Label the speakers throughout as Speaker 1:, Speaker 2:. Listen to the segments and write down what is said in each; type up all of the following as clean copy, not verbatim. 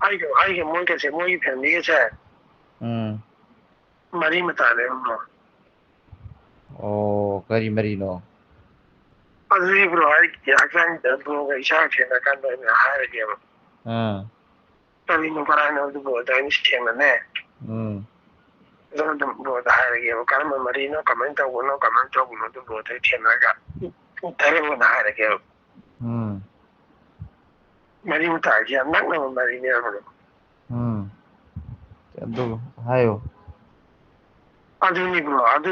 Speaker 1: ꯑꯩꯒ ꯃꯣꯏꯒꯁꯦ ꯃꯣꯏꯒꯤ ꯐꯦꯃꯤꯂꯤꯒꯁꯦ ꯃꯔꯤ ꯃꯇꯥꯅꯦꯕ ꯕ꯭ꯔꯣ.
Speaker 2: ꯑꯣ ꯀꯔꯤ ꯃꯔꯤꯅꯣ?
Speaker 1: ꯑꯗꯨꯗꯤ ꯕ꯭ꯔꯣ ꯑꯩꯒꯤ ꯍꯛꯆꯥꯡꯗ ꯕ꯭ꯔꯣꯒ ꯏꯁꯥꯒ ꯊꯦꯡꯅꯔꯀꯥꯟꯗ ꯑꯩꯅ ꯍꯥꯏꯔꯒꯦꯕ. ꯀꯔꯤꯅꯣ ꯀꯔꯥꯏꯅꯣ ꯑꯗꯨ ꯕ꯭ꯔꯣꯗ ꯑꯩꯅ ꯊꯦꯡꯅꯅꯦ. ꯑꯗꯨꯝ ꯕ꯭ꯔꯣꯗ ꯍꯥꯏꯔꯒꯦꯕ ꯀꯔꯝꯕ ꯃꯔꯤꯅꯣ ꯀꯃꯥꯏꯅ ꯇꯧꯕꯅꯣ ꯑꯗꯨ ꯕ꯭ꯔꯣꯗ ꯊꯦꯡꯅꯔꯒ ꯗꯥꯏꯔꯦꯛ ꯑꯣꯏꯅ ꯍꯥꯏꯔꯒꯦꯕ. ꯃꯔꯤ ꯃꯇꯥꯁꯦ ꯌꯥꯝ ꯅꯛꯅꯕ ꯃꯔꯤꯅꯦꯕ ꯕ꯭ꯔꯣ.
Speaker 2: ꯑꯗꯨ ꯍꯥꯏꯌꯣ.
Speaker 1: ꯑꯗꯨꯅꯤ ꯕ꯭ꯔꯣ ꯑꯗꯨ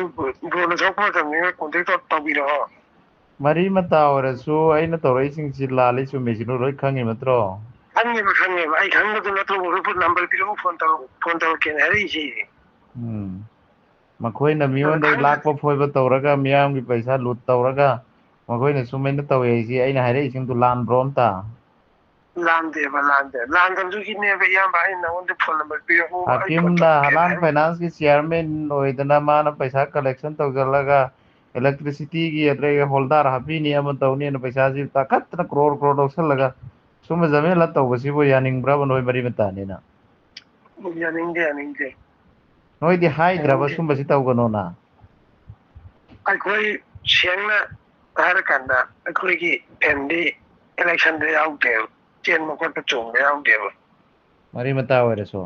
Speaker 1: ꯕ꯭ꯔꯣꯅ ꯊꯣꯛꯄ ꯃꯇꯝꯗ ꯀꯣꯟꯇꯦꯛ ꯇꯧꯕꯤꯔꯛꯑꯣ.
Speaker 2: ꯃꯔꯤ ꯃꯇꯥ ꯑꯣꯏꯔꯁꯨ ꯑꯩꯅ ꯇꯧꯔꯛꯏꯁꯤꯡꯁꯤ ꯂꯥꯜꯂꯤ ꯆꯨꯝꯃꯤꯁꯤꯅ ꯂꯣꯏ ꯈꯪꯉꯤ ꯅꯠꯇ꯭ꯔꯣ?
Speaker 1: ꯈꯪꯉꯦꯕ ꯑꯩ ꯈꯪꯕꯗꯨ ꯅꯠꯇ꯭ꯔꯣ ꯅꯝꯕꯔ ꯄꯤꯔꯛꯎ ꯐꯣꯟ ꯇꯧꯔꯛꯀꯦꯅ ꯍꯥꯏꯔꯛꯏꯁꯤ.
Speaker 2: ꯃꯈꯣꯏꯅ ꯃꯤꯉꯣꯟꯗ ꯂꯥꯛꯄ ꯐꯣꯏꯕ ꯇꯧꯔꯒ ꯃꯤꯌꯥꯝꯒꯤ ꯄꯩꯁꯥ ꯂꯨꯠ ꯇꯧꯔꯒ ꯃꯈꯣꯏꯅ ꯁꯨꯃꯥꯏꯅ ꯇꯧꯋꯦ ꯍꯥꯏꯁꯤ ꯑꯩꯅ ꯍꯥꯏꯔꯛꯏꯁꯤꯡꯗꯨ ꯂꯥꯟꯕ꯭ꯔꯣ ꯑꯝꯇ?
Speaker 1: ꯂꯥꯟꯗꯦꯕ ꯂꯥꯟꯗꯕꯗꯨꯒꯤꯅꯦꯕ ꯏꯌꯥꯝꯕ ꯑꯩꯅ ꯅꯉꯣꯟꯗ ꯐꯣꯟ ꯅꯝꯕꯔ ꯄꯤꯔꯛꯎ ꯑꯩ ꯐꯣꯟ
Speaker 2: ꯍꯥꯀꯤꯝꯅ
Speaker 1: ꯇꯧꯔꯛꯀꯦꯅ
Speaker 2: ꯍꯂꯥꯟ
Speaker 1: ꯍꯥꯏꯔꯛꯏ.
Speaker 2: ꯐꯥꯏꯅꯥꯟꯁꯀꯤ ꯆꯤꯌꯥꯔꯃꯦꯟ ꯑꯣꯏꯗꯅ ꯃꯥꯅ ꯄꯩꯁꯥ ꯀꯂꯦꯛꯁꯟ ꯇꯧꯁꯤꯜꯂꯒ ꯏꯂꯦꯛꯇ꯭ꯔꯤꯁꯤꯇꯤꯒꯤ ꯑꯗꯩ ꯍꯣꯜꯗꯥꯔ ꯍꯥꯞꯄꯤꯅꯤ ꯑꯃ ꯇꯧꯅꯤꯅ ꯄꯩꯁꯥꯁꯤ ꯇꯥꯈꯠꯇꯅ ꯀ꯭ꯔꯣꯔ ꯂꯧꯁꯤꯜꯂꯒ ꯁꯨꯝꯕ ꯖꯃꯦꯂꯥ ꯇꯧꯕꯁꯤꯕꯨ ꯌꯥꯅꯤꯡꯕ꯭ꯔꯕ ꯅꯣꯏ ꯃꯔꯤ ꯃꯇꯥꯅꯤꯅ?
Speaker 1: ꯌꯥꯅꯤꯡꯗꯦ.
Speaker 2: ꯅꯣꯏꯗꯤ ꯍꯥꯏꯗ꯭ꯔꯕ ꯁꯨꯝꯕꯁꯤ ꯇꯧꯒꯅꯣꯅ?
Speaker 1: ꯑꯩꯈꯣꯏ ꯁꯦꯡꯅ ꯍꯥꯏꯔꯀꯥꯟꯗ ꯑꯩꯈꯣꯏꯒꯤ ꯐꯦꯃꯤꯂꯤ ꯏꯂꯦꯛꯁꯟꯗ ꯌꯥꯎꯗꯦꯕ. ꯆꯦꯟꯕ ꯈꯣꯠꯄ ꯆꯣꯡꯕ ꯌꯥꯎꯗꯦꯕ.
Speaker 2: ꯃꯔꯤ ꯃꯇꯥ ꯑꯣꯏꯔꯁꯨ?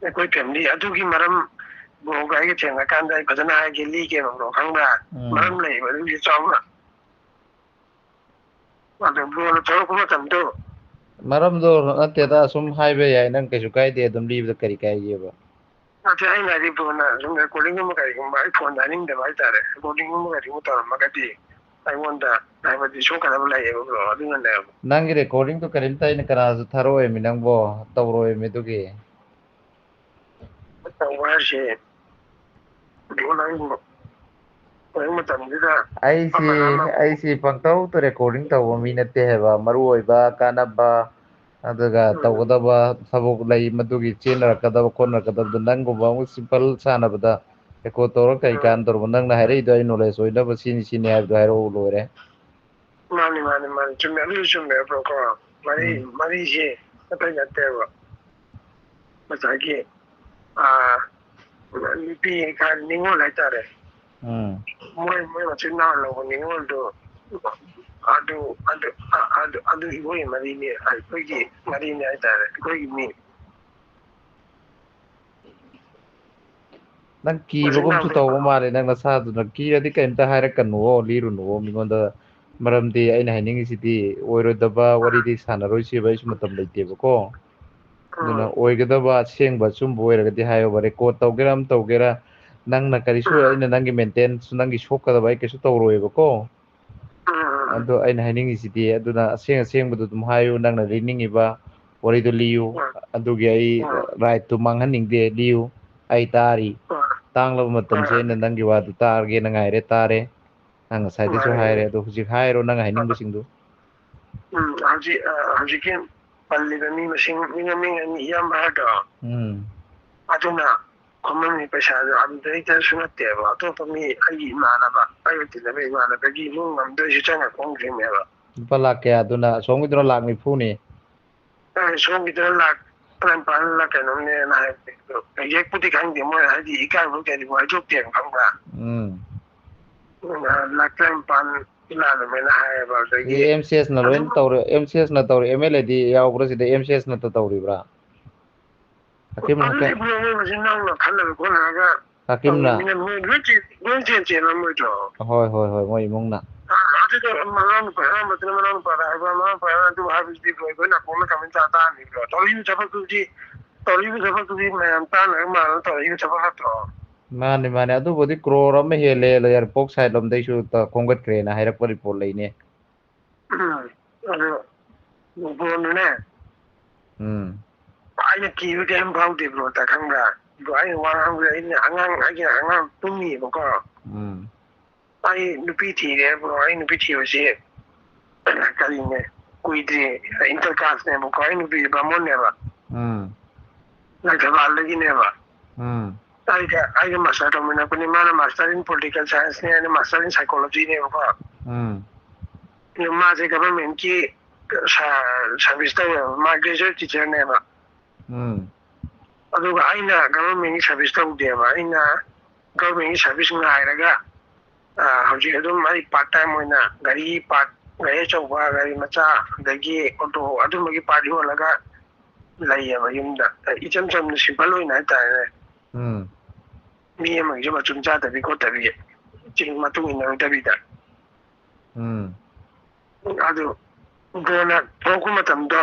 Speaker 1: ꯑꯩꯈꯣꯏ ꯐꯦꯃꯤꯂꯤ ꯑꯗꯨꯒꯤ ꯃꯔꯝ ꯕ꯭ꯔꯣꯒ ꯑꯩꯒ ꯊꯦꯡꯅꯔꯀꯥꯟꯗ ꯑꯩ ꯐꯖꯅ ꯂꯤꯒꯦꯕ ꯕ꯭ꯔో ꯈꯪꯕ꯭ꯔꯥ? ꯃꯔꯝ ꯂꯩꯌꯦꯕ ꯑꯗꯨꯒꯤ ꯆꯥꯎꯅ. ꯑꯗꯣ ꯕ꯭ꯔꯣꯅ ꯊꯣꯛꯂꯛꯄ ꯃꯇꯝꯗꯣ
Speaker 2: ꯃꯔꯝꯗꯣ ꯅꯠꯇꯦꯗ ꯁꯨꯝ ꯍꯥꯏꯕ ꯌꯥꯏ ꯅꯪ ꯀꯩꯁꯨ ꯀꯥꯏꯗꯦ ꯑꯗꯨꯝ ꯂꯤꯕꯗ ꯀꯔꯤ ꯀꯥꯏꯒꯦꯕ?
Speaker 1: ꯅꯠꯇꯦ ꯑꯩꯅ ꯍꯥꯏꯗꯤ ꯕ꯭ꯔꯣꯅ ꯁꯨꯝ ꯔꯦꯀꯣꯔꯗꯤꯡꯒꯨꯝꯕ ꯀꯔꯤꯒꯨꯝꯕ ꯑꯩ ꯐꯣꯟꯗ ꯍꯥꯏꯅꯤꯡꯗꯕ ꯍꯥꯏꯇꯥꯔꯦ. ꯔꯦꯀꯣꯔꯗꯤꯡꯒꯨꯝꯕ ꯀꯔꯤꯒꯨꯝꯕ ꯇꯧꯔꯝꯃꯒꯗꯤ ꯑꯩꯉꯣꯟꯗ ꯍꯥꯏꯕꯗꯤ ꯁꯣꯛꯀꯗꯕ ꯂꯩꯌꯦꯕ ꯕ꯭ꯔꯣ ꯑꯗꯨꯅꯅꯦꯕ.
Speaker 2: ꯅꯪꯒꯤ ꯔꯦꯀꯣꯔꯗꯤꯡꯗꯨ ꯀꯔꯤꯝꯇ ꯑꯩꯅ ꯀꯅꯥꯁꯨ ꯊꯥꯔꯛꯑꯣꯏꯃꯤ ꯅꯪꯕꯣ ꯇꯧꯔꯣꯏꯃꯤ ꯑꯗꯨꯒꯤ.
Speaker 1: ꯇꯧꯕ ꯍꯥꯏꯁꯦ ꯕ꯭ꯔꯣ ꯅꯪꯕꯨ ꯍꯧꯖꯤꯛ ꯃꯇꯝꯁꯤꯗ
Speaker 2: ꯑꯩꯁꯤ ꯄꯪꯇꯧꯗ ꯔꯦꯀꯣꯔꯗꯤꯡ ꯇꯧꯕ ꯃꯤ ꯅꯠꯇꯦ ꯍꯥꯏꯕ ꯃꯔꯨ ꯑꯣꯏꯕ ꯀꯥꯟꯅꯕ ꯑꯗꯨꯒ ꯇꯧꯒꯗꯕ ꯊꯕꯛ ꯂꯩ ꯃꯗꯨꯒꯤ ꯆꯦꯟꯅꯔꯛꯀꯗꯕ ꯈꯣꯠꯅꯔꯛꯀꯗꯕꯗꯣ ꯅꯪꯒꯨꯝꯕ ꯑꯃꯨꯛ ꯁꯤꯝꯄꯜ ꯁꯥꯟꯅꯕꯗ ꯔꯦꯀꯣꯔꯠ ꯇꯧꯔ ꯀꯩ ꯀꯥꯟꯅꯗꯧꯔꯤꯕ ꯅꯪꯅ ꯍꯥꯏꯔꯛꯏꯗꯣ ꯑꯩ ꯅꯣꯂꯦꯖ ꯑꯣꯏꯅꯕ ꯁꯤꯅꯤ ꯍꯥꯏꯕꯗꯣ ꯍꯥꯏꯔꯛꯎ ꯂꯣꯏꯔꯦ.
Speaker 1: ꯃꯥꯅꯤ ꯆꯨꯝꯃꯦ ꯑꯗꯨꯁꯨ ꯆꯨꯝꯃꯦ ꯕ꯭ꯔꯣ ꯀꯣ ꯃꯔꯤꯁꯤ ꯑꯇꯩ ꯅꯠꯇꯦꯕ ꯉꯁꯥꯏꯒꯤ ꯅꯨꯄꯤ ꯏꯪꯈꯥꯡ ꯅꯤꯉꯣꯜ ꯍꯥꯏꯇꯥꯔꯦ. ꯃꯣꯏ ꯃꯆꯤꯟ ꯃꯅꯥꯎ ꯂꯧꯕ ꯅꯤꯉꯣꯜꯗꯣ ꯑꯗꯨ ꯑꯩꯈꯣꯏꯒꯤ ꯃꯔꯤꯅꯤ ꯑꯩꯈꯣꯏꯒꯤ ꯃꯔꯤꯅꯤ ꯍꯥꯏꯇꯥꯔꯦ ꯑꯩꯈꯣꯏꯒꯤ ꯃꯤ.
Speaker 2: ꯅꯪ ꯀꯤꯕꯒꯨꯝꯁꯨ ꯇꯧꯕ ꯃꯥꯜꯂꯦ ꯅꯪ ꯅꯁꯥꯗꯨꯅ ꯀꯤꯔꯗꯤ ꯀꯩꯝꯇ ꯍꯥꯏꯔꯛꯀꯅꯨꯋꯣ ꯂꯤꯔꯨꯅꯨꯋꯣ ꯃꯤꯉꯣꯟꯗ. ꯃꯔꯝꯗꯤ ꯑꯩꯅ ꯍꯥꯏꯅꯤꯡꯉꯤꯁꯤꯗꯤ ꯑꯣꯏꯔꯣꯏꯗꯕ ꯋꯥꯔꯤꯗꯤ ꯁꯥꯟꯅꯔꯣꯏꯁꯦꯕ ꯑꯩꯁꯨ ꯃꯇꯝ ꯂꯩꯇꯦꯕꯀꯣ. ꯑꯗꯨꯅ ꯑꯣꯏꯒꯗꯕ ꯑꯁꯦꯡꯕ ꯑꯆꯨꯝꯕ ꯑꯣꯏꯔꯒꯗꯤ ꯍꯥꯏꯌꯣꯕ ꯔꯦꯀꯣꯔꯠ ꯇꯧꯒꯦꯔꯥ ꯑꯃ ꯇꯧꯒꯦꯔꯥ ꯅꯪꯅ ꯀꯔꯤꯁꯨ ꯑꯩꯅ ꯅꯪꯒꯤ ꯃꯦꯟꯇꯦꯟꯁ ꯅꯪꯒꯤ ꯁꯣꯛꯀꯗꯕ ꯑꯩ ꯀꯩꯁꯨ ꯇꯧꯔꯣꯏꯕꯀꯣ. ꯑꯗꯣ ꯑꯩꯅ ꯍꯥꯏꯅꯤꯡꯉꯤꯁꯤꯗꯤ ꯑꯗꯨꯅ ꯑꯁꯦꯡꯕꯗꯨ ꯑꯗꯨꯝ ꯍꯥꯏꯌꯨ ꯅꯪꯅ ꯂꯤꯅꯤꯡꯉꯤꯕ ꯋꯥꯔꯤꯗꯨ ꯂꯤꯌꯨ ꯑꯗꯨꯒꯤ ꯑꯩ ꯔꯥꯏꯠꯇꯨ ꯃꯥꯡꯍꯟꯅꯤꯡꯗꯦ ꯂꯤꯌꯨ ꯑꯩ ꯇꯥꯔꯤ. ꯇꯥꯡꯂꯕ ꯃꯇꯝꯁꯦ ꯑꯩꯅ ꯅꯪꯒꯤ ꯋꯥꯗꯨ ꯇꯥꯔꯒꯦꯅ ꯉꯥꯏꯔꯦ ꯇꯥꯔꯦ. ꯅꯪ ꯉꯁꯥꯏꯗꯩꯁꯨ ꯍꯥꯏꯔꯦ ꯑꯗꯣ ꯍꯧꯖꯤꯛ ꯍꯥꯏꯔꯣ ꯅꯪ ꯍꯥꯏꯅꯤꯡꯕꯁꯤꯡꯗꯨ.
Speaker 1: ꯍꯧꯖꯤꯛꯀꯤ ꯄꯜꯂꯤꯕ ꯃꯤ ꯃꯁꯤꯡ ꯃꯃꯤꯡ ꯑꯅꯤ ꯏꯌꯥꯝꯕ ꯍꯥꯏꯗꯣ ꯑꯗꯨꯅ ꯈꯨꯃꯟꯒꯤ ꯄꯩꯁꯥꯗꯣ ꯑꯗꯨꯗꯩꯗꯁꯨ ꯅꯠꯇꯦꯕ ꯑꯇꯣꯞꯄ ꯃꯤ ꯑꯩꯒꯤ ꯏꯃꯥꯟꯅꯕ ꯑꯩꯒ ꯇꯤꯟꯅꯕ ꯏꯃꯥꯟꯅꯕꯒꯤ ꯏꯃꯨꯡ ꯑꯃꯗꯩꯁꯨ ꯆꯪꯉꯛꯄ ꯑꯣꯏꯗꯣꯏꯅꯦꯕ.
Speaker 2: ꯂꯨꯄꯥ ꯂꯥꯛ ꯀꯌꯥꯗꯨꯅ ꯑꯁꯣꯝꯒꯤꯗꯨꯅ ꯂꯥꯛ ꯅꯤꯐꯨꯅꯤ.
Speaker 1: ꯁꯣꯝꯒꯤꯗꯨꯅ ꯂꯥꯛ 24 ꯀꯩꯅꯣꯝꯅꯦꯅ ꯍꯥꯏꯕꯅꯦ ꯑꯗꯣ ꯑꯦꯛꯖꯦꯛꯄꯨꯗꯤ ꯈꯪꯗꯦ ꯃꯣꯏ ꯍꯥꯏꯗꯤ ꯏꯀꯥꯏꯕꯣꯏ ꯀꯩꯑꯣꯏ ꯍꯥꯏꯗꯣꯛꯇꯦꯕ ꯈꯪꯕ꯭ꯔꯥ. ꯂꯥꯛ 24 ꯑꯗꯨꯃꯥꯏꯅ ꯍꯥꯏꯌꯦꯕ.
Speaker 2: ꯑꯦꯝ ꯁꯤ ꯑꯦꯁꯅ ꯂꯣꯏꯅ ꯇꯧꯔꯦ ꯑꯦꯝ ꯁꯤ ꯑꯦꯁꯅ ꯇꯧꯔꯦ ꯑꯦꯝ ꯑꯦꯜ ꯑꯦꯗꯤ ꯌꯥꯎꯕ꯭ꯔꯥ ꯁꯤꯗ ꯑꯦꯝ ꯁꯤ ꯑꯦꯁꯅꯇ ꯇꯧꯔꯤꯕ꯭ꯔꯥ?
Speaker 1: ꯑꯗꯨꯗꯤ ꯕ꯭ꯔꯣ ꯃꯣꯏ ꯃꯆꯤꯟ ꯃꯅꯥꯎꯅ ꯈꯟꯅꯔ ꯈꯣꯠꯅꯔꯒ
Speaker 2: ꯍꯥꯀꯤꯝꯅ
Speaker 1: ꯇꯧꯔꯤꯅꯤꯅ ꯂꯣꯏ ꯆꯦꯜꯂꯝꯃꯣꯏꯗ꯭ꯔꯣ?
Speaker 2: ꯍꯣꯏ ꯃꯣꯏ ꯏꯃꯨꯡꯅ.
Speaker 1: ꯑꯗꯨꯗꯣ ꯃꯅꯥꯎꯅꯨꯄꯥꯗ ꯍꯥꯏꯕ ꯃꯅꯥꯎꯅꯨꯄꯥꯅ ꯑꯗꯨ ꯍꯥꯏꯕꯁꯤꯗꯤ ꯑꯩꯈꯣꯏ ꯅꯥꯀꯣꯡꯅ ꯀꯃꯥꯏꯅ ꯇꯥꯅꯤꯕ꯭ꯔꯣ ꯇꯧꯔꯤꯕ ꯊꯕꯛꯇꯨꯗꯤ ꯃꯌꯥꯝ ꯇꯥꯟꯅꯔ ꯃꯥꯟꯅ ꯇꯧꯔꯤꯕ ꯊꯕꯛ ꯅꯠꯇ꯭ꯔꯣ?
Speaker 2: ꯃꯥꯅꯦ ꯑꯗꯨꯕꯨꯗꯤ ꯀ꯭ꯔꯣꯔ ꯑꯃ ꯍꯦꯜꯂꯦ ꯌꯥꯏꯔꯤꯄꯣꯛ ꯁꯥꯏꯠ ꯂꯣꯝꯗꯩꯁꯨ ꯈꯣꯝꯒꯠꯈ꯭ꯔꯦꯅ ꯍꯥꯏꯔꯛꯄ ꯔꯤꯄꯣꯔꯠ ꯂꯩꯅꯦ.
Speaker 1: ꯑꯗꯣ ꯕ꯭ꯔꯣꯅꯅꯦ ꯑꯩꯅ ꯀꯤꯕ ꯀꯩꯝ ꯐꯥꯎꯗꯦ ꯕ꯭ꯔꯣ ꯈꯪꯕ꯭ꯔꯥ? ꯑꯩꯅ ꯋꯥ ꯉꯥꯡꯕꯁꯦ ꯑꯩꯒꯤ ꯑꯉꯥꯡ ꯇꯨꯝꯃꯤꯕꯀꯣ ꯑꯩ ꯅꯨꯄꯤ ꯊꯤꯔꯦ ꯕ꯭ꯔꯣ ꯑꯩ ꯅꯨꯄꯤ ꯊꯤꯕꯁꯤ ꯀꯔꯤꯅꯦ ꯀꯨꯏꯗ꯭ꯔꯤ ꯏꯟꯇꯔ ꯀꯥꯁꯅꯦꯕꯀꯣ ꯑꯩ ꯅꯨꯄꯤꯁꯦ ꯕꯥꯃꯣꯟꯅꯦꯕ. ꯂꯪꯊꯕꯥꯜꯗꯒꯤꯅꯦꯕ. ꯑꯩꯒ ꯃꯥꯁꯇꯔ ꯇꯧꯃꯤꯟꯅꯔꯛꯄꯅꯤ ꯃꯥꯅ ꯃꯥꯁꯇꯔ ꯏꯟ ꯄꯣꯂꯤꯇꯤꯀꯦꯜ ꯁꯥꯏꯟꯁꯅꯦ ꯑꯩꯅ ꯃꯥꯁꯇꯔ ꯏꯟ ꯁꯥꯏꯀꯣꯂꯣꯖꯤꯅꯦꯕꯀꯣ. ꯃꯥꯁꯦ ꯒꯚꯔꯟꯃꯦꯟꯠꯀꯤ ꯁꯥꯔꯚꯤꯁ ꯇꯧꯋꯦꯕ ꯃꯥ ꯒ꯭ꯔꯦꯖꯨꯋꯦꯠ ꯇꯤꯆꯔꯅꯦꯕ ꯑꯗꯨꯒ ꯑꯩꯅ ꯒꯚꯔꯟꯃꯦꯟꯒꯤ ꯁꯥꯔꯚꯤꯁ ꯇꯧꯗꯦꯕ ꯑꯩꯅ ꯒꯚꯔꯟꯃꯦꯟꯒꯤ ꯁꯥꯔꯚꯤꯁ ꯉꯥꯏꯔꯒ ꯍꯧꯖꯤꯛ ꯑꯗꯨꯝ ꯑꯩ ꯄꯥꯔꯠ ꯇꯥꯏꯝ ꯑꯣꯏꯅ ꯒꯥꯔꯤ ꯑꯆꯧꯕ ꯒꯥꯔꯤ ꯃꯆꯥ ꯑꯗꯒꯤ ꯑꯣꯇꯣ ꯑꯗꯨꯝꯕꯒꯤ ꯄꯥꯔꯠ ꯌꯣꯜꯂꯒ ꯂꯩꯌꯦꯕ ꯌꯨꯝꯗ ꯏꯆꯝ ꯆꯝꯅ ꯁꯤꯝꯄꯜ ꯑꯣꯏꯅ ꯍꯥꯏꯇꯥꯔꯦꯅꯦ ꯃꯤ ꯑꯃꯒꯤꯁꯨ ꯃꯆꯨꯝ ꯆꯥꯗꯕꯤ ꯈꯣꯠꯇꯕꯤ ꯆꯤꯡ ꯃꯇꯨꯡ ꯏꯟꯅꯔꯣꯏꯗꯕꯤꯗ ꯑꯗꯨ ꯕ꯭ꯔꯣꯅ ꯊꯣꯛꯂꯛꯄ ꯃꯇꯝꯗꯣ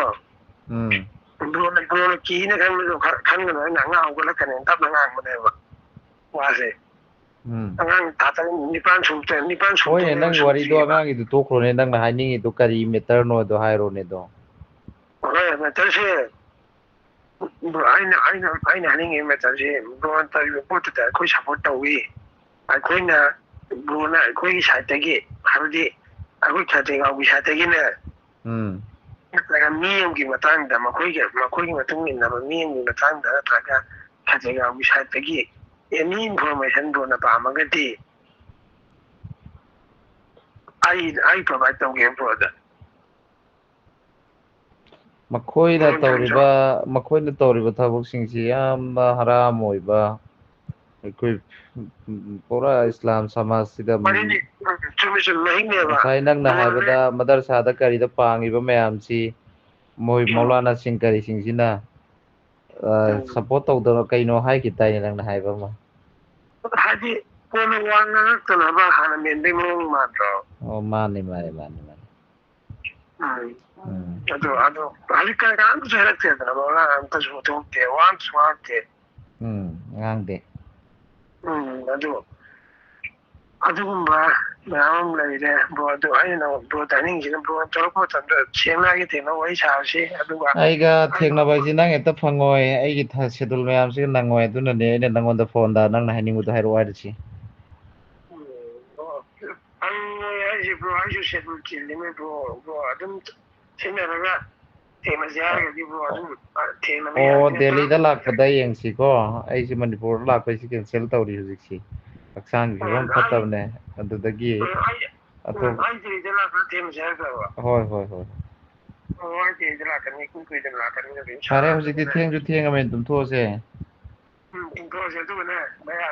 Speaker 1: ꯕ꯭ꯔꯣꯅ ꯀꯤꯅ ꯈꯟꯕꯗꯣ ꯈꯟꯒꯅꯨ ꯑꯩꯅ ꯑꯉꯥꯡ ꯍꯧꯒꯠꯂꯛꯀꯅꯦꯅ ꯇꯞꯅ ꯉꯥꯡꯕꯅꯦꯕ ꯋꯥꯁꯦ ꯑꯉꯥꯡ ꯊꯥ 9
Speaker 2: ꯍꯣꯏꯅꯦ
Speaker 1: ꯁꯨꯗ꯭ꯔꯤꯕ
Speaker 2: ꯅꯪ ꯋꯥꯔꯤꯗꯣ ꯑꯉꯥꯡꯒꯤꯗꯨ ꯇꯣꯛꯈ꯭ꯔꯣꯅꯦ ꯅꯪꯅ ꯍꯥꯏꯅꯤꯡꯉꯤꯗꯣ ꯀꯔꯤ ꯃꯦꯇꯔꯅꯣꯗꯣ ꯍꯥꯏꯔꯣꯅꯦꯗꯣ
Speaker 1: ꯍꯣꯏ ꯃꯦꯇꯔꯁꯦ ꯑꯩꯅ ꯍꯥꯏꯅꯤꯡꯉꯤ ꯃꯦꯇꯔꯁꯦ ꯕ꯭ꯔꯣꯅ ꯇꯧꯔꯤꯕ ꯄꯣꯠꯇꯨꯗ ꯑꯩꯈꯣꯏ ꯁꯞꯄꯣꯔꯠ ꯇꯧꯋꯤ ꯑꯩꯈꯣꯏꯅ ꯕ꯭ꯔꯣꯅ ꯑꯩꯈꯣꯏꯒꯤ ꯁꯥꯏꯠꯇꯒꯤ ꯍꯥꯏꯕꯗꯤ ꯑꯩꯈꯣꯏ ꯈꯦꯇ꯭ꯔꯤꯒꯥꯎꯒꯤ ꯁꯥꯏꯠꯇꯒꯤꯅꯦ ꯅꯠꯇ꯭ꯔꯒ ꯃꯤ ꯑꯃꯒꯤ ꯃꯇꯥꯡꯗ ꯃꯈꯣꯏꯒꯤ ꯃꯇꯨꯡ ꯏꯟꯅꯕ ꯃꯤ ꯑꯃꯒꯤ ꯃꯇꯥꯡꯗ ꯅꯠꯇ꯭ꯔꯒ ꯈꯦꯇ꯭ꯔꯤꯒꯥꯎꯒꯤ ꯁꯥꯏꯠꯇꯒꯤ ꯑꯦꯅꯤ ꯏꯟꯐꯣꯔꯃꯦꯁꯟ ꯕ꯭ꯔꯣꯅ ꯄꯥꯝꯃꯒꯗꯤ ꯑꯩ ꯄ꯭ꯔꯣꯚꯥꯏꯠ ꯇꯧꯒꯦ ꯕ꯭ꯔꯣꯗ
Speaker 2: ꯃꯈꯣꯏꯅ ꯇꯧꯔꯤꯕ ꯊꯕꯛꯁꯤꯡꯁꯤ ꯌꯥꯝꯅ ꯍꯔꯥꯝ ꯑꯣꯏꯕ ꯑꯩꯈꯣꯏ ꯄꯨꯔꯥ ꯏꯁꯂꯥꯝ ꯁꯃꯥꯖꯁꯤꯗ ꯉꯁꯥꯏ ꯅꯪꯅ ꯍꯥꯏꯕꯗ ꯃꯗꯔꯁꯥꯗ ꯀꯔꯤꯗ ꯄꯥꯡꯉꯤꯕ ꯃꯌꯥꯝꯁꯤ ꯃꯣꯏ ꯃꯧꯂꯥꯅꯥꯁꯤꯡ ꯀꯔꯤꯁꯤꯡꯁꯤꯅ ꯁꯞꯄꯣꯔꯠ ꯇꯧꯗꯕ ꯀꯩꯅꯣ ꯍꯥꯏꯈꯤ ꯇꯥꯏꯅꯦ ꯅꯪꯅ ꯍꯥꯏꯕ ꯑꯃ
Speaker 1: ꯍꯥꯏꯗꯤ ꯀꯣꯟꯅ ꯋꯥ ꯉꯥꯡꯉꯛꯇꯅꯕ ꯍꯥꯟꯅ ꯃꯦꯟꯕꯩ ꯃꯑꯣꯡ ꯃꯥꯟꯗ꯭ꯔꯣ
Speaker 2: ꯃꯥꯅꯤ
Speaker 1: ꯑꯗꯣ ꯍꯧꯖꯤꯛꯀꯥꯟ ꯀꯅꯥꯝꯇꯁꯨ ꯍꯥꯏꯔꯛꯇꯦꯗꯅ ꯃꯧꯂꯥꯅ ꯑꯝꯇꯁꯨ ꯊꯣꯛꯇꯦ ꯋꯥ ꯑꯝꯇꯁꯨ ꯉꯥꯡꯉꯛꯇꯦ
Speaker 2: ꯉꯥꯡꯗꯦ
Speaker 1: ꯑꯗꯨꯒꯨꯝꯕ ꯃꯌꯥꯝ ꯑꯃ ꯂꯩꯔꯦ ꯕ꯭ꯔꯣ ꯑꯗꯨ ꯑꯩꯅ ꯕ꯭ꯔꯣꯗ ꯍꯥꯏꯅꯤꯡꯉꯤꯁꯤꯅ ꯕ꯭ꯔꯣꯅ ꯇꯧꯔꯛꯄ ꯃꯇꯝꯗ ꯁꯦꯡꯅ ꯊꯦꯡꯅ ꯋꯥꯔꯤ ꯁꯥꯔꯁꯤ ꯑꯗꯨꯒ
Speaker 2: ꯑꯩꯒ ꯊꯦꯡꯅꯕ ꯍꯥꯏꯁꯤ ꯅꯪ ꯍꯦꯛꯇ ꯐꯪꯉꯣꯏ ꯑꯩꯒꯤ ꯁꯦꯗꯨꯜ ꯃꯌꯥꯝꯁꯤꯒ ꯅꯪꯉꯣꯏ ꯑꯗꯨꯅꯅꯦ ꯑꯩꯅ ꯅꯪꯉꯣꯟꯗ ꯐꯣꯟꯗ ꯅꯪꯅ ꯍꯥꯏꯅꯤꯡꯕꯗꯣ ꯍꯥꯏꯔꯛꯑꯣ ꯍꯥꯏꯔꯤꯁꯤ
Speaker 1: ꯐꯪꯉꯣꯏ ꯍꯥꯏꯁꯤ ꯕ꯭ꯔꯣ ꯑꯩꯁꯨ ꯁꯦꯗꯨꯜ ꯆꯤꯜꯂꯤꯃꯦ ꯕ꯭ꯔꯣ ꯑꯗꯨꯝ ꯁꯤꯟꯅꯔꯒ ꯊꯦꯡꯅꯁꯤ ꯍꯥꯏꯔꯒꯗꯤ ꯕ꯭ꯔꯣ ꯑꯗꯨꯝ ꯊꯦꯡꯅꯕ ꯌꯥꯅꯤ
Speaker 2: ꯗꯦꯜꯂꯤꯗ ꯂꯥꯛꯄꯗ ꯌꯦꯡꯁꯤꯀꯣ ꯑꯩꯁꯤ ꯃꯅꯤꯄꯨꯔꯗ ꯂꯥꯛꯄꯩꯁꯤ ꯀꯦꯟꯁꯦꯜ ꯇꯧꯔꯤ ꯍꯧꯖꯤꯛꯁꯤ ꯍꯛꯆꯥꯡꯒꯤ ꯐꯤꯕꯝ ꯐꯠꯇꯕꯅꯦ ꯑꯗꯨꯗꯒꯤ
Speaker 1: ꯑꯩ ꯗꯦꯜꯂꯤꯗ ꯂꯥꯛꯄꯗ ꯊꯦꯡꯅꯁꯤ ꯍꯥꯏꯈ꯭ꯔꯕ
Speaker 2: ꯍꯣꯏ
Speaker 1: ꯑꯩ ꯗꯦꯜꯂꯤꯗ ꯂꯥꯛꯀꯅꯤ ꯀꯨꯏꯗꯅ ꯂꯥꯛꯀꯅꯤ
Speaker 2: ꯐꯔꯦ ꯍꯧꯖꯤꯛꯇꯤ ꯊꯦꯡꯁꯨ ꯊꯦꯡꯉꯕꯅꯤ ꯇꯨꯝꯊꯣꯛꯑꯁꯦ
Speaker 1: ꯇꯨꯝꯊꯣꯛꯑꯁꯦ ꯑꯗꯨꯒꯅꯦ ꯚꯩꯌꯥ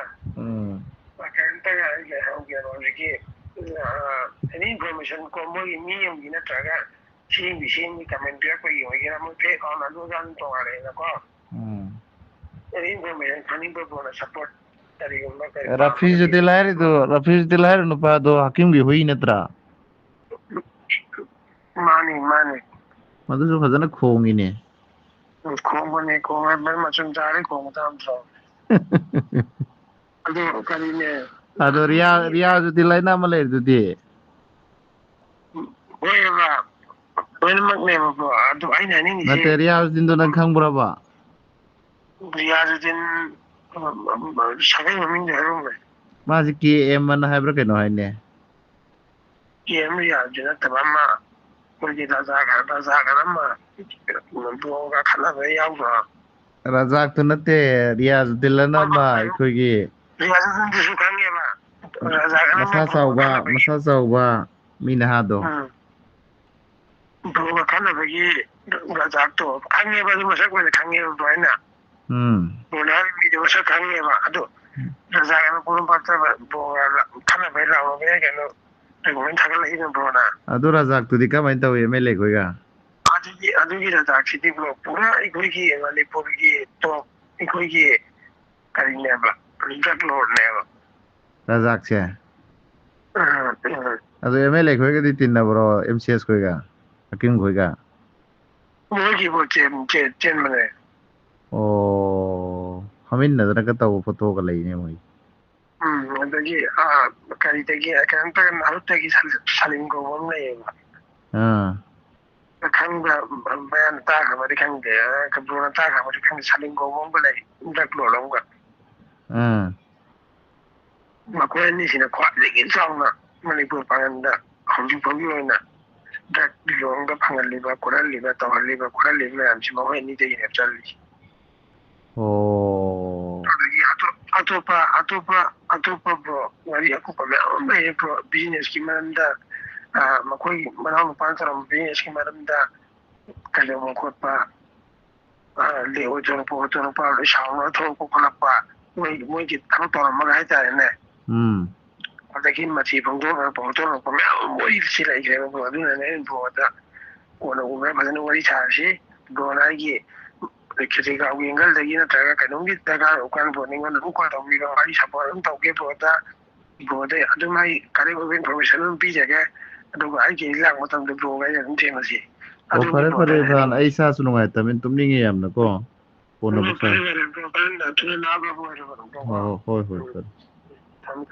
Speaker 1: ꯀꯩꯝꯇꯒ ꯑꯩ ꯂꯩꯍꯧꯒꯦꯕ ꯍꯧꯖꯤꯛꯀꯤ ꯑꯦꯅꯤ ꯏꯟꯐꯣꯔꯃꯦꯁꯟ ꯀꯣ ꯃꯣꯏꯒꯤ ꯃꯤ ꯑꯃꯒꯤ ꯅꯠꯇ꯭ꯔꯒ ꯁꯦꯝꯒꯤ ꯀꯃꯦꯟ ꯄꯤꯔꯛꯄꯒꯤ ꯑꯣꯏꯒꯦꯔꯥ ꯃꯣꯏ ꯐꯦꯛ ꯑꯦꯀꯥꯎꯟ ꯑꯗꯨ ꯑꯗꯥ ꯇꯣꯉꯥꯜꯂꯦꯅꯀꯣ ꯑꯦꯅꯤ ꯏꯟꯐꯣꯔꯃꯦꯁꯟ ꯈꯪꯅꯤꯡꯕ ꯕ꯭ꯔꯣꯅ ꯁꯞꯄꯣꯔꯠ ꯀꯔꯤꯒꯨꯝꯕ
Speaker 2: ꯔꯐꯤꯖꯨꯗꯤ ꯂꯥꯏꯔꯤ ꯅꯨꯄꯥꯗꯣ ꯍꯥꯀꯤꯝꯒꯤ ꯍꯨꯏ ꯅꯠꯇ꯭ꯔꯥ
Speaker 1: ꯃꯥꯅꯤ
Speaker 2: ꯃꯗꯨꯁꯨ ꯐꯖꯅ ꯈꯣꯡꯉꯤꯅꯦ
Speaker 1: ꯈꯣꯡꯕꯅꯦ ꯃꯆꯨꯝ ꯆꯥꯔꯗꯤ ꯈꯣꯡꯕ ꯇꯥꯕ ꯅꯠꯇ꯭ꯔꯣ ꯑꯗꯨ ꯀꯔꯤꯅꯦ
Speaker 2: ꯑꯗꯣ ꯔꯤꯌꯥꯖꯨꯗꯤ ꯂꯩꯅꯥ ꯑꯃ ꯂꯩꯔꯤꯗꯨꯗꯤ
Speaker 1: ꯍꯣꯏꯕ ꯂꯣꯏꯅꯃꯛꯅꯦꯕ ꯕ꯭ꯔꯣ ꯑꯗꯨ ꯑꯩꯅ ꯍꯥꯏꯅꯤꯡꯉꯤꯁꯤ
Speaker 2: ꯅꯠꯇꯦ ꯔꯤꯌꯥꯖꯨꯗꯤꯟꯗꯣ ꯅꯪ ꯈꯪꯕ꯭ꯔꯕ
Speaker 1: ꯔꯤꯌꯥꯖꯨꯗꯤꯟ ꯁꯥꯒꯩ ꯃꯃꯤꯡꯗꯤ ꯍꯥꯏꯔꯛꯎꯅꯦ
Speaker 2: ꯃꯥꯁꯤ KM ꯑꯅ ꯍꯥꯏꯕ꯭ꯔꯥ ꯀꯩꯅꯣ ꯍꯥꯏꯅꯦ
Speaker 1: KM ꯔꯤꯌꯥꯖꯨꯗꯤꯟ ꯅꯠꯇꯕ ꯑꯃ ꯑꯩꯈꯣꯏꯒꯤ ꯔꯖꯥꯛ ꯑꯃ ꯕ꯭ꯔꯣꯒ ꯈꯠꯅꯕ ꯌꯥꯎꯗ꯭ꯔꯣ
Speaker 2: ꯔꯖꯥꯛꯇꯨ ꯅꯠꯇꯦ ꯔꯤꯌꯥꯖꯨꯗꯤꯟ ꯑꯅ ꯑꯃ ꯑꯩꯈꯣꯏꯒꯤ
Speaker 1: ꯔꯤꯌꯥꯖꯨꯗꯤꯟꯗꯨꯁꯨ ꯈꯪꯉꯦꯕ
Speaker 2: ꯃꯁꯥ ꯆꯥꯎꯕ ꯃꯤ ꯅꯍꯥꯗꯣ
Speaker 1: ꯕ꯭ꯔꯣꯒ ꯈꯠꯅꯕꯒꯤ ꯔꯖꯥꯛꯇꯣ ꯈꯪꯉꯦꯕ ꯑꯗꯨ ꯃꯁꯛ ꯑꯣꯏꯅ ꯈꯪꯉꯦꯕ ꯕ꯭ꯔꯣ ꯑꯩꯅ ꯕ꯭ꯔꯣꯅ ꯍꯥꯏꯔꯤꯕ ꯃꯤꯗꯣ ꯃꯁꯛ ꯈꯪꯉꯦꯕ ꯑꯗꯨ ꯔꯖꯥꯛ ꯑꯅ ꯄꯣꯔꯣꯝꯄꯥꯠꯇ ꯕ꯭ꯔꯣꯒ ꯈꯠꯅꯕꯩ ꯂꯥꯎꯅꯕꯩ ꯀꯩꯅꯣ ꯗꯣꯀꯨꯃꯦꯟ ꯊꯥꯒꯠꯂꯛꯏꯅ ꯕ꯭ꯔꯣꯅ
Speaker 2: ꯑꯗꯨ ꯔꯖꯥꯛꯇꯨꯗꯤ ꯀꯃꯥꯏꯅ ꯇꯧꯏ MLA ꯈꯣꯏꯒ
Speaker 1: ꯑꯗꯨꯒꯤ ꯔꯖꯥꯛꯁꯤꯗꯤ ꯕ꯭ꯔꯣ ꯄꯨꯔꯥ ꯑꯩꯈꯣꯏꯒꯤ ꯃꯅꯤꯄꯨꯔꯒꯤ ꯇꯣꯞ ꯑꯩꯈꯣꯏꯒꯤ ꯀꯔꯤꯅꯦꯕ ꯗ꯭ꯔꯒ ꯂꯣꯔꯗꯅꯦꯕ
Speaker 2: ꯔꯖꯥꯛꯁꯦ ꯑꯗꯨ MLA ꯈꯣꯏꯒꯗꯤ ꯇꯤꯟꯅꯕ꯭ꯔꯣ MCS ꯈꯣꯏꯒ ꯍꯥꯀꯤꯝ ꯈꯣꯏꯒ
Speaker 1: ꯃꯣꯏꯒꯤꯕꯨ ꯆꯦꯟꯕꯅꯦ
Speaker 2: ꯑꯣ ꯐꯝꯃꯤꯟꯅꯗꯅꯒ ꯇꯧꯕ ꯐꯣꯇꯣꯒ ꯂꯩꯅꯦ ꯃꯣꯏ
Speaker 1: ꯑꯗꯒꯤ ꯀꯔꯤꯗꯒꯤ ꯀꯩꯅꯣꯝꯇ ꯃꯍꯨꯠꯇꯒꯤ ꯁꯂꯤꯝ ꯀꯧꯕ ꯑꯃ ꯂꯩꯌꯦꯕ ꯈꯪꯕ꯭ꯔꯥ ꯃꯌꯥꯝꯅ ꯇꯥꯈ꯭ꯔꯕꯗꯤ ꯈꯪꯗꯦ ꯕ꯭ꯔꯣꯅ ꯇꯥꯈ꯭ꯔꯕꯗꯤ ꯈꯪꯗꯦ ꯁꯂꯤꯝ ꯀꯧꯕ ꯑꯃꯒ ꯂꯩ ꯗ꯭ꯔꯒ ꯂꯣꯔꯗ ꯑꯃꯒ ꯃꯈꯣꯏ ꯑꯅꯤꯁꯤꯅ ꯈ꯭ꯋꯥꯏꯗꯒꯤ ꯆꯥꯎꯅ ꯃꯅꯤꯄꯨꯔ ꯄꯥꯡꯒꯟꯗ ꯍꯧꯖꯤꯛ ꯐꯥꯎꯒꯤ ꯑꯣꯏꯅ ꯗ꯭ꯔꯒ ꯌꯣꯡꯒ ꯐꯪꯍꯜꯂꯤꯕ ꯇꯧꯍꯜꯂꯤꯕ ꯈꯣꯠꯍꯜꯂꯤꯕ ꯃꯌꯥꯝꯁꯤ ꯃꯈꯣꯏ ꯑꯅꯤꯗꯒꯤꯅꯦ ꯆꯜꯂꯤꯁꯤ ꯑꯗꯒꯤ ꯑꯇꯣꯞꯄ ꯕ꯭ꯔꯣ ꯋꯥꯔꯤ ꯑꯀꯨꯞꯄ ꯃꯌꯥꯝ ꯑꯃ ꯂꯩꯔꯦ ꯕ꯭ꯔꯣ ꯕꯤꯖꯤꯅꯦꯁꯀꯤ ꯃꯔꯝꯗ ꯃꯈꯣꯏꯒꯤ ꯃꯅꯥꯎꯅꯨꯄꯥꯅ ꯇꯧꯔꯝꯕ ꯕꯤꯖꯤꯅꯦꯁꯀꯤ ꯃꯔꯝꯗ ꯀꯩꯗꯧꯕ ꯈꯣꯠꯄ ꯂꯦꯛꯑꯣꯏ ꯊꯣꯛꯂꯛꯄ ꯈꯣꯠꯇꯣꯔꯛꯄ ꯂꯣꯏ ꯁꯥꯎꯅ ꯊꯣꯛꯂꯛꯄ ꯈꯣꯠꯂꯛꯄ ꯃꯣꯏꯒꯤ ꯊꯕꯛ ꯇꯧꯔꯝꯃꯒ ꯍꯥꯏꯇꯥꯔꯦꯅꯦ ꯑꯗꯒꯤ ꯃꯊꯤ ꯐꯣꯡꯗꯣꯛꯅꯔꯛꯄ ꯈꯣꯠꯇꯣꯔꯛꯄ ꯃꯌꯥꯝ ꯋꯥꯔꯤꯁꯤ ꯂꯩꯈ꯭ꯔꯦꯕ ꯕ꯭ꯔꯣ ꯑꯗꯨꯅꯅꯦ ꯑꯩꯅ ꯕ꯭ꯔꯣꯗ ꯀꯣꯟꯅ ꯎꯅꯔ ꯐꯖꯅ ꯋꯥꯔꯤ ꯁꯥꯔꯁꯤ ꯕ꯭ꯔꯣꯅ ꯑꯩꯒꯤ ꯈꯦꯇ꯭ꯔꯤꯒꯥꯎꯒꯤ ꯑꯦꯡꯒꯜꯗꯒꯤ ꯅꯠꯇ꯭ꯔꯒ ꯀꯩꯅꯣꯝꯒꯤ ꯗꯔꯀꯥꯔ ꯑꯣꯏꯀꯥꯟꯗ ꯕ꯭ꯔꯣ ꯑꯩꯉꯣꯟꯗ ꯑꯗꯨꯝ ꯀꯣꯜ ꯇꯧꯕꯤꯔꯣ ꯑꯩ ꯁꯄꯣꯔꯠ ꯑꯗꯨꯝ ꯇꯧꯒꯦ ꯕ꯭ꯔꯣꯗ ꯑꯗꯨꯝ ꯑꯩ ꯀꯔꯦꯛ ꯑꯣꯏꯕ ꯏꯟꯐꯣꯔꯃꯦꯁꯟ ꯑꯗꯨꯝ ꯄꯤꯖꯒꯦ ꯑꯗꯨꯒ ꯑꯩꯒꯤ ꯂꯥꯛꯄ ꯃꯇꯝꯗ ꯕ꯭ꯔꯣꯒ ꯑꯩꯅ ꯑꯗꯨꯝ ꯊꯦꯡꯅꯁꯤ
Speaker 2: ꯑꯣ ꯐꯔꯦ ꯐꯔꯦ ꯏꯝꯐꯥꯜ ꯑꯩ ꯏꯁꯥꯁꯨ ꯅꯨꯡꯉꯥꯏꯇꯕꯅꯤ ꯇꯨꯝꯅꯤꯡꯉꯦ ꯌꯥꯝꯅꯀꯣ ꯀꯣꯟꯅ ꯑꯃꯨꯛ ꯁꯥꯔ
Speaker 1: ꯐꯔꯦ ꯕ꯭ꯔꯣ ꯊꯨꯅ ꯂꯥꯛꯑꯒ ꯑꯣꯏꯔꯣ
Speaker 2: ꯍꯣꯏ ꯍꯣꯏ ꯐꯔꯦ
Speaker 1: ꯊꯝꯃꯦ